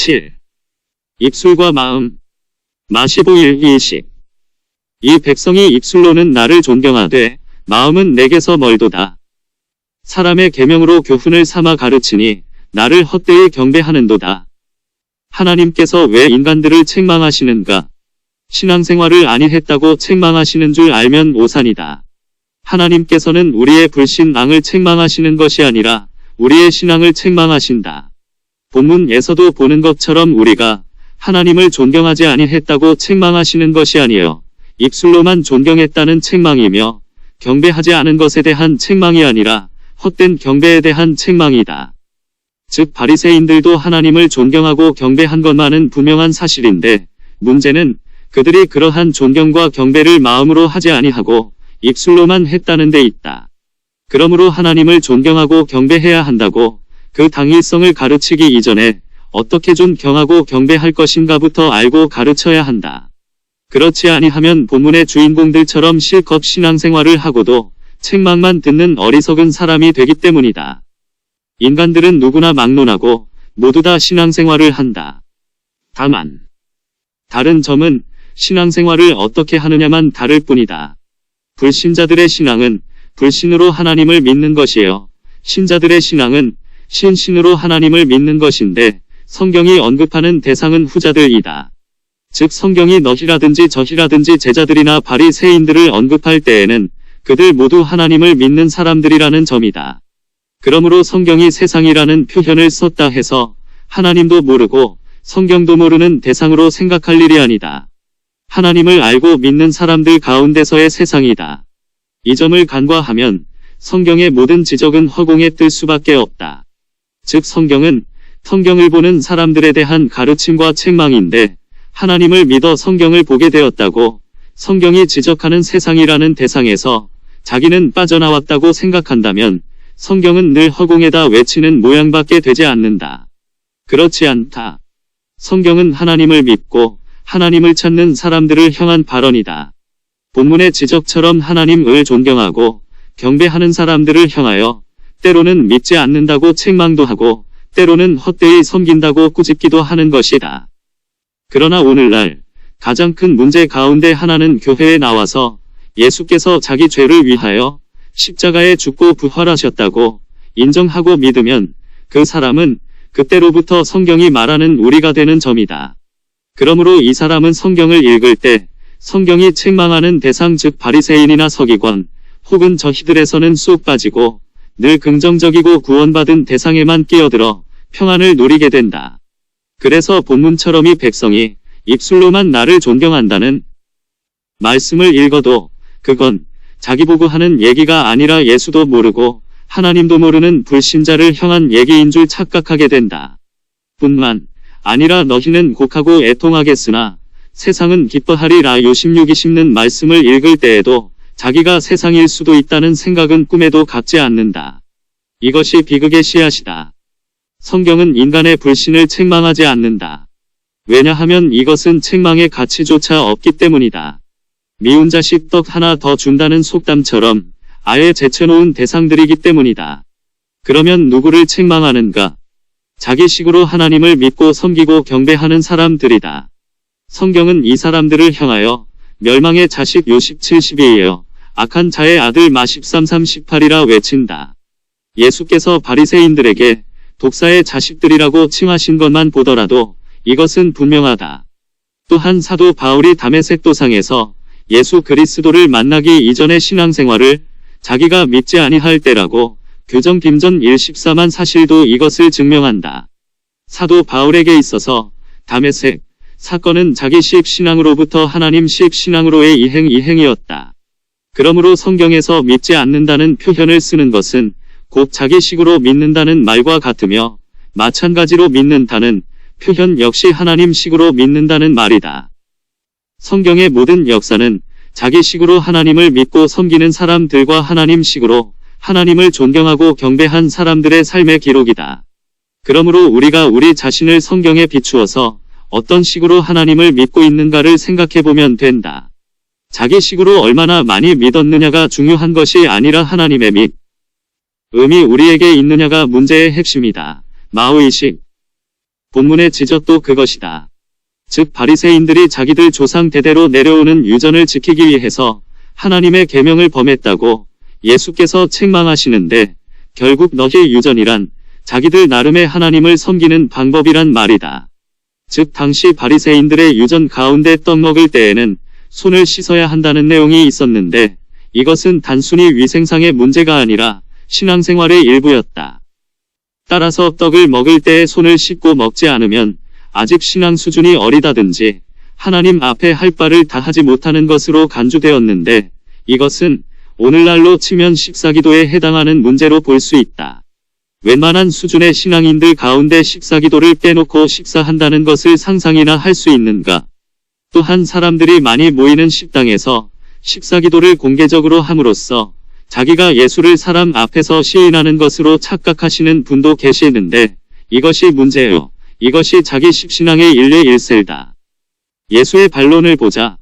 7. 입술과 마음. 마 15:1-20. 이 백성이 입술로는 나를 존경하되 마음은 내게서 멀도다. 사람의 계명으로 교훈을 삼아 가르치니 나를 헛되이 경배하는도다. 하나님께서 왜 인간들을 책망하시는가? 신앙생활을 아니했다고 책망하시는 줄 알면 오산이다. 하나님께서는 우리의 불신앙을 책망하시는 것이 아니라 우리의 신앙을 책망하신다. 본문에서도 보는 것처럼 우리가 하나님을 존경하지 아니했다고 책망하시는 것이 아니요 입술로만 존경했다는 책망이며 경배하지 않은 것에 대한 책망이 아니라 헛된 경배에 대한 책망이다. 즉 바리새인들도 하나님을 존경하고 경배한 것만은 분명한 사실인데 문제는 그들이 그러한 존경과 경배를 마음으로 하지 아니하고 입술로만 했다는 데 있다. 그러므로 하나님을 존경하고 경배해야 한다고 그 당위성을 가르치기 이전에 어떻게 존경하고 경배할 것인가부터 알고 가르쳐야 한다. 그렇지 아니하면 본문의 주인공들처럼 실컷 신앙생활을 하고도 책망만 듣는 어리석은 사람이 되기 때문이다. 인간들은 누구나 막론하고 모두 다 신앙생활을 한다. 다만 다른 점은 신앙생활을 어떻게 하느냐만 다를 뿐이다. 불신자들의 신앙은 불신으로 하나님을 믿는 것이요 신자들의 신앙은 신신으로 하나님을 믿는 것인데 성경이 언급하는 대상은 후자들이다. 즉 성경이 너희라든지 저희라든지 제자들이나 바리새인들을 언급할 때에는 그들 모두 하나님을 믿는 사람들이라는 점이다. 그러므로 성경이 세상이라는 표현을 썼다 해서 하나님도 모르고 성경도 모르는 대상으로 생각할 일이 아니다. 하나님을 알고 믿는 사람들 가운데서의 세상이다. 이 점을 간과하면 성경의 모든 지적은 허공에 뜰 수밖에 없다. 즉 성경은 성경을 보는 사람들에 대한 가르침과 책망인데 하나님을 믿어 성경을 보게 되었다고 성경이 지적하는 세상이라는 대상에서 자기는 빠져나왔다고 생각한다면 성경은 늘 허공에다 외치는 모양밖에 되지 않는다. 그렇지 않다. 성경은 하나님을 믿고 하나님을 찾는 사람들을 향한 발언이다. 본문의 지적처럼 하나님을 존경하고 경배하는 사람들을 향하여 때로는 믿지 않는다고 책망도 하고 때로는 헛되이 섬긴다고 꾸짖기도 하는 것이다. 그러나 오늘날 가장 큰 문제 가운데 하나는 교회에 나와서 예수께서 자기 죄를 위하여 십자가에 죽고 부활하셨다고 인정하고 믿으면 그 사람은 그때로부터 성경이 말하는 우리가 되는 점이다. 그러므로 이 사람은 성경을 읽을 때 성경이 책망하는 대상 즉 바리새인이나 서기관 혹은 저희들에서는 쏙 빠지고 늘 긍정적이고 구원받은 대상에만 끼어들어 평안을 누리게 된다. 그래서 본문처럼 이 백성이 입술로만 나를 존경한다는 말씀을 읽어도 그건 자기 보고 하는 얘기가 아니라 예수도 모르고 하나님도 모르는 불신자를 향한 얘기인 줄 착각하게 된다. 뿐만 아니라 너희는 곡하고 애통하겠으나 세상은 기뻐하리라 요 16-20는 말씀을 읽을 때에도 자기가 세상일 수도 있다는 생각은 꿈에도 갖지 않는다. 이것이 비극의 씨앗이다. 성경은 인간의 불신을 책망하지 않는다. 왜냐하면 이것은 책망의 가치조차 없기 때문이다. 미운 자식 떡 하나 더 준다는 속담처럼 아예 제쳐놓은 대상들이기 때문이다. 그러면 누구를 책망하는가? 자기식으로 하나님을 믿고 섬기고 경배하는 사람들이다. 성경은 이 사람들을 향하여 멸망의 자식 요 17-12에요. 악한 자의 아들 마 13-18이라 외친다. 예수께서 바리새인들에게 독사의 자식들이라고 칭하신 것만 보더라도 이것은 분명하다. 또한 사도 바울이 다메섹 도상에서 예수 그리스도를 만나기 이전의 신앙생활을 자기가 믿지 아니할 때라고 교정 김전 1:14만 사실도 이것을 증명한다. 사도 바울에게 있어서 다메섹 사건은 자기식 신앙으로부터 하나님식 신앙으로의 이행이었다. 그러므로 성경에서 믿지 않는다는 표현을 쓰는 것은 곧 자기식으로 믿는다는 말과 같으며 마찬가지로 믿는다는 표현 역시 하나님식으로 믿는다는 말이다. 성경의 모든 역사는 자기식으로 하나님을 믿고 섬기는 사람들과 하나님식으로 하나님을 존경하고 경배한 사람들의 삶의 기록이다. 그러므로 우리가 우리 자신을 성경에 비추어서 어떤 식으로 하나님을 믿고 있는가를 생각해보면 된다. 자기식으로 얼마나 많이 믿었느냐가 중요한 것이 아니라 하나님의 믿음이 우리에게 있느냐가 문제의 핵심이다. 마오이식 본문의 지적도 그것이다. 즉 바리새인들이 자기들 조상 대대로 내려오는 유전을 지키기 위해서 하나님의 계명을 범했다고 예수께서 책망하시는데, 결국 너희 유전이란 자기들 나름의 하나님을 섬기는 방법이란 말이다. 즉 당시 바리새인들의 유전 가운데 떡 먹을 때에는 손을 씻어야 한다는 내용이 있었는데, 이것은 단순히 위생상의 문제가 아니라 신앙생활의 일부였다. 따라서 떡을 먹을 때에 손을 씻고 먹지 않으면 아직 신앙 수준이 어리다든지 하나님 앞에 할 바를 다 하지 못하는 것으로 간주되었는데, 이것은 오늘날로 치면 식사기도에 해당하는 문제로 볼 수 있다. 웬만한 수준의 신앙인들 가운데 식사기도를 빼놓고 식사한다는 것을 상상이나 할 수 있는가? 또한 사람들이 많이 모이는 식당에서 식사기도를 공개적으로 함으로써 자기가 예수를 사람 앞에서 시인하는 것으로 착각하시는 분도 계시는데, 이것이 문제요. 이것이 자기 식신앙의 일례일세다. 예수의 반론을 보자.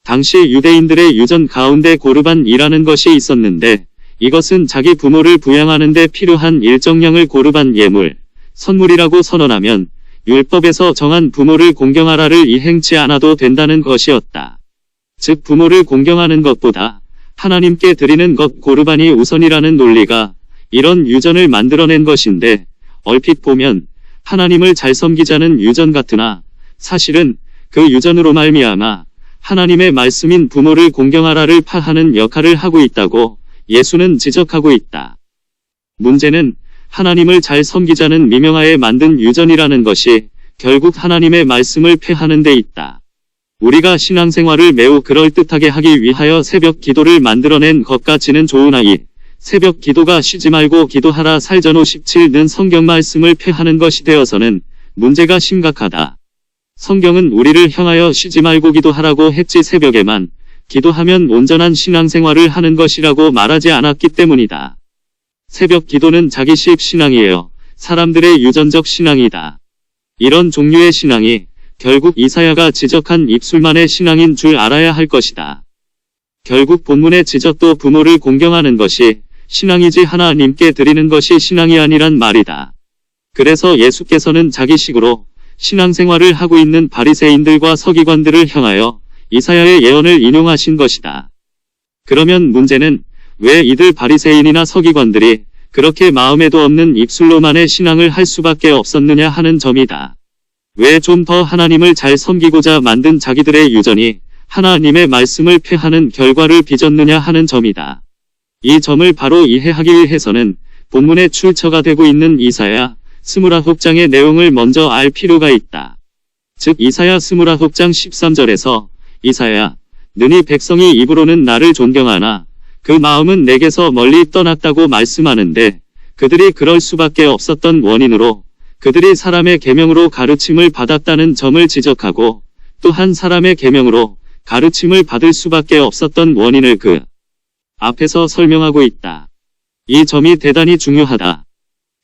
당시 유대인들의 유전 가운데 고르반이라는 것이 있었는데, 이것은 자기 부모를 부양하는 데 필요한 일정량을 고르반 예물, 선물이라고 선언하면 율법에서 정한 부모를 공경하라를 이행치 않아도 된다는 것이었다. 즉 부모를 공경하는 것보다 하나님께 드리는 것 고르반이 우선이라는 논리가 이런 유전을 만들어낸 것인데, 얼핏 보면 하나님을 잘 섬기자는 유전 같으나 사실은 그 유전으로 말미암아 하나님의 말씀인 부모를 공경하라를 파하는 역할을 하고 있다고 예수는 지적하고 있다. 문제는 하나님을 잘 섬기자는 미명하에 만든 유전이라는 것이 결국 하나님의 말씀을 폐하는 데 있다. 우리가 신앙생활을 매우 그럴듯하게 하기 위하여 새벽 기도를 만들어낸 것 같지는 좋으나이, 새벽 기도가 쉬지 말고 기도하라 살전호 17는 성경 말씀을 폐하는 것이 되어서는 문제가 심각하다. 성경은 우리를 향하여 쉬지 말고 기도하라고 했지 새벽에만 기도하면 온전한 신앙생활을 하는 것이라고 말하지 않았기 때문이다. 새벽 기도는 자기식 신앙이에요. 사람들의 유전적 신앙이다. 이런 종류의 신앙이 결국 이사야가 지적한 입술만의 신앙인 줄 알아야 할 것이다. 결국 본문의 지적도 부모를 공경하는 것이 신앙이지 하나님께 드리는 것이 신앙이 아니란 말이다. 그래서 예수께서는 자기식으로 신앙생활을 하고 있는 바리새인들과 서기관들을 향하여 이사야의 예언을 인용하신 것이다. 그러면 문제는 왜 이들 바리새인이나 서기관들이 그렇게 마음에도 없는 입술로만의 신앙을 할 수밖에 없었느냐 하는 점이다. 왜 좀 더 하나님을 잘 섬기고자 만든 자기들의 유전이 하나님의 말씀을 폐하는 결과를 빚었느냐 하는 점이다. 이 점을 바로 이해하기 위해서는 본문에 출처가 되고 있는 이사야 29장의 내용을 먼저 알 필요가 있다. 즉 이사야 29장 13절에서 이사야, 너희 백성이 입으로는 나를 존경하나 그 마음은 내게서 멀리 떠났다고 말씀하는데, 그들이 그럴 수밖에 없었던 원인으로 그들이 사람의 계명으로 가르침을 받았다는 점을 지적하고, 또한 사람의 계명으로 가르침을 받을 수밖에 없었던 원인을 그 앞에서 설명하고 있다. 이 점이 대단히 중요하다.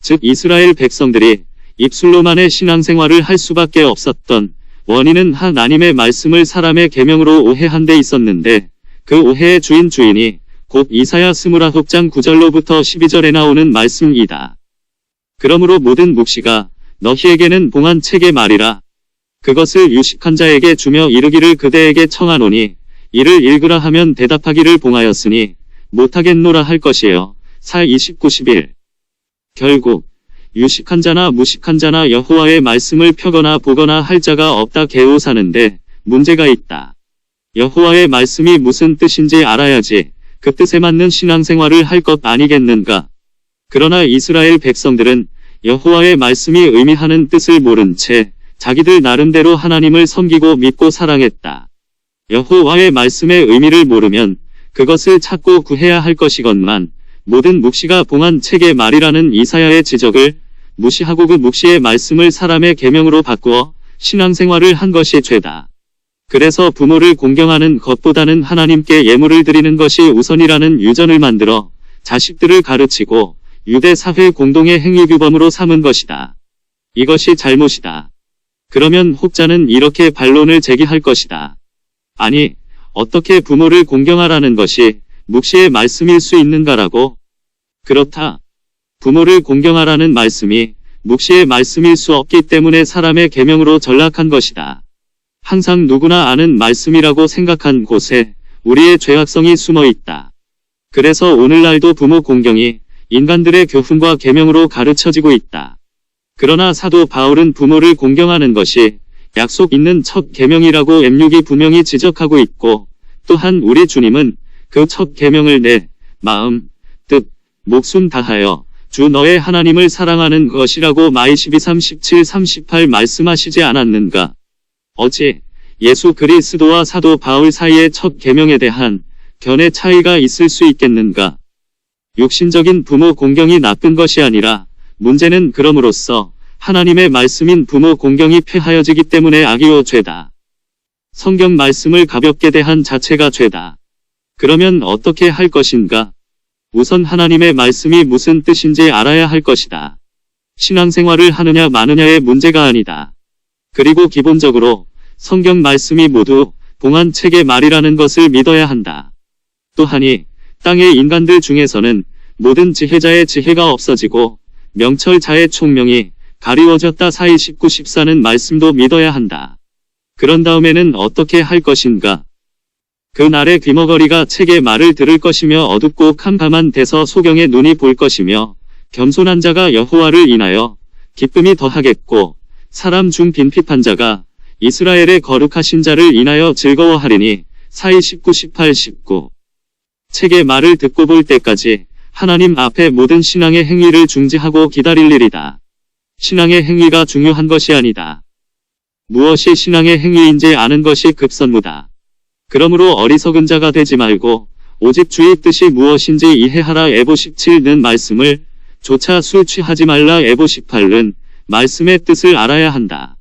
즉 이스라엘 백성들이 입술로만의 신앙생활을 할 수밖에 없었던 원인은 하나님의 말씀을 사람의 계명으로 오해한 데 있었는데, 그 오해의 주인이 곧 이사야 29장 9절로부터 12절에 나오는 말씀이다. 그러므로 모든 묵시가 너희에게는 봉한 책의 말이라. 그것을 유식한 자에게 주며 이르기를 그대에게 청하노니 이를 읽으라 하면 대답하기를 봉하였으니 못하겠노라 할 것이에요. 사 29-11. 결국 유식한 자나 무식한 자나 여호와의 말씀을 펴거나 보거나 할 자가 없다 개오사는데 문제가 있다. 여호와의 말씀이 무슨 뜻인지 알아야지 그 뜻에 맞는 신앙생활을 할 것 아니겠는가. 그러나 이스라엘 백성들은 여호와의 말씀이 의미하는 뜻을 모른 채 자기들 나름대로 하나님을 섬기고 믿고 사랑했다. 여호와의 말씀의 의미를 모르면 그것을 찾고 구해야 할 것이건만 모든 묵시가 봉한 책의 말이라는 이사야의 지적을 무시하고 그 묵시의 말씀을 사람의 계명으로 바꾸어 신앙생활을 한 것이 죄다. 그래서 부모를 공경하는 것보다는 하나님께 예물을 드리는 것이 우선이라는 유전을 만들어 자식들을 가르치고 유대 사회 공동의 행위규범으로 삼은 것이다. 이것이 잘못이다. 그러면 혹자는 이렇게 반론을 제기할 것이다. 아니, 어떻게 부모를 공경하라는 것이 묵시의 말씀일 수 있는가라고? 그렇다. 부모를 공경하라는 말씀이 묵시의 말씀일 수 없기 때문에 사람의 계명으로 전락한 것이다. 항상 누구나 아는 말씀이라고 생각한 곳에 우리의 죄악성이 숨어 있다. 그래서 오늘날도 부모 공경이 인간들의 교훈과 계명으로 가르쳐지고 있다. 그러나 사도 바울은 부모를 공경하는 것이 약속 있는 첫 계명이라고 M6이 분명히 지적하고 있고, 또한 우리 주님은 그 첫 계명을 내 마음, 뜻, 목숨 다하여 주 너의 하나님을 사랑하는 것이라고 마이 12, 37, 38 말씀하시지 않았는가? 어찌 예수 그리스도와 사도 바울 사이의 첫 계명에 대한 견해 차이가 있을 수 있겠는가? 육신적인 부모 공경이 나쁜 것이 아니라 문제는 그럼으로써 하나님의 말씀인 부모 공경이 폐하여지기 때문에 악이요 죄다. 성경 말씀을 가볍게 대한 자체가 죄다. 그러면 어떻게 할 것인가? 우선 하나님의 말씀이 무슨 뜻인지 알아야 할 것이다. 신앙생활을 하느냐 마느냐의 문제가 아니다. 그리고 기본적으로 성경 말씀이 모두 봉한 책의 말이라는 것을 믿어야 한다. 또하니 땅의 인간들 중에서는 모든 지혜자의 지혜가 없어지고 명철자의 총명이 가리워졌다. 사이 19, 14는 말씀도 믿어야 한다. 그런 다음에는 어떻게 할 것인가? 그날의 귀머거리가 책의 말을 들을 것이며 어둡고 캄캄한 데서 소경의 눈이 볼 것이며 겸손한 자가 여호와를 인하여 기쁨이 더하겠고 사람 중 빈핍한 자가 이스라엘의 거룩하신 자를 인하여 즐거워하리니. 사이 19, 18, 19. 책의 말을 듣고 볼 때까지 하나님 앞에 모든 신앙의 행위를 중지하고 기다릴 일이다. 신앙의 행위가 중요한 것이 아니다. 무엇이 신앙의 행위인지 아는 것이 급선무다. 그러므로 어리석은 자가 되지 말고 오직 주의 뜻이 무엇인지 이해하라. 에보 17는 말씀을 조차 술 취하지 말라. 에보 18는 말씀의 뜻을 알아야 한다.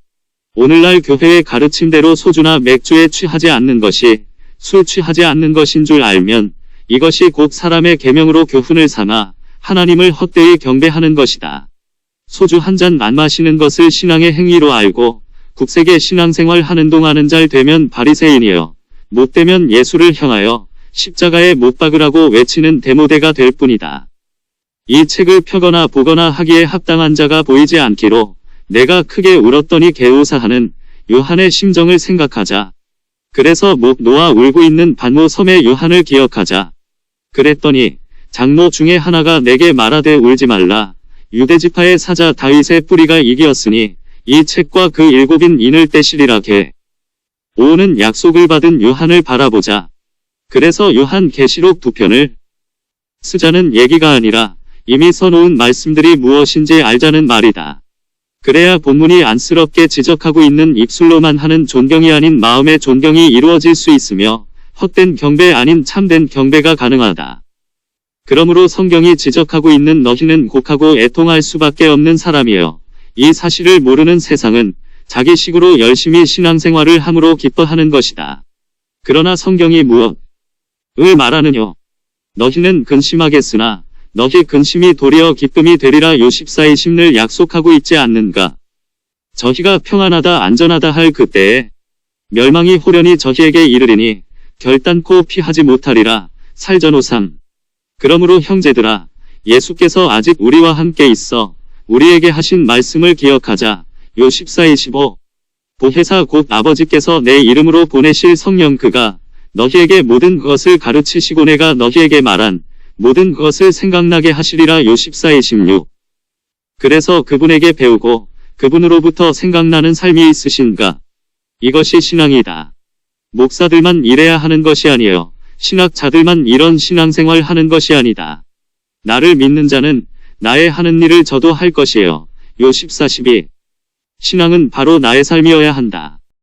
오늘날 교회의 가르침대로 소주나 맥주에 취하지 않는 것이 술 취하지 않는 것인 줄 알면 이것이 곧 사람의 계명으로 교훈을 삼아 하나님을 헛되이 경배하는 것이다. 소주 한 잔 안 마시는 것을 신앙의 행위로 알고 국세계 신앙생활 하는 동안은 잘 되면 바리새인이여 못되면 예수를 향하여 십자가에 못 박으라고 외치는 데모데가 될 뿐이다. 이 책을 펴거나 보거나 하기에 합당한 자가 보이지 않기로 내가 크게 울었더니 개오사하는 요한의 심정을 생각하자. 그래서 목 놓아 울고 있는 반모 섬의 요한을 기억하자. 그랬더니 장로 중에 하나가 내게 말하되 울지 말라. 유대지파의 사자 다윗의 뿌리가 이기었으니 이 책과 그 일곱인 인을 떼시리라. 게 5는 약속을 받은 요한을 바라보자. 그래서 요한 계시록 2편을 쓰자는 얘기가 아니라 이미 써놓은 말씀들이 무엇인지 알자는 말이다. 그래야 본문이 안쓰럽게 지적하고 있는 입술로만 하는 존경이 아닌 마음의 존경이 이루어질 수 있으며 헛된 경배 아닌 참된 경배가 가능하다. 그러므로 성경이 지적하고 있는 너희는 곡하고 애통할 수밖에 없는 사람이여. 이 사실을 모르는 세상은 자기식으로 열심히 신앙생활을 함으로 기뻐하는 것이다. 그러나 성경이 무엇을 말하느뇨? 너희는 근심하겠으나 너희 근심이 도리어 기쁨이 되리라. 요 14:20를 약속하고 있지 않는가? 저희가 평안하다 안전하다 할 그때에 멸망이 호련히 저희에게 이르리니 결단코 피하지 못하리라. 살전오상. 그러므로 형제들아, 예수께서 아직 우리와 함께 있어 우리에게 하신 말씀을 기억하자. 요 14:25. 보혜사 곧 아버지께서 내 이름으로 보내실 성령 그가 너희에게 모든 것을 가르치시고 내가 너희에게 말한 모든 것을 생각나게 하시리라. 요 14:26. 그래서 그분에게 배우고 그분으로부터 생각나는 삶이 있으신가? 이것이 신앙이다. 목사들만 이래야 하는 것이 아니에요. 신학자들만 이런 신앙생활 하는 것이 아니다. 나를 믿는 자는 나의 하는 일을 저도 할 것이에요. 요 14:12. 신앙은 바로 나의 삶이어야 한다.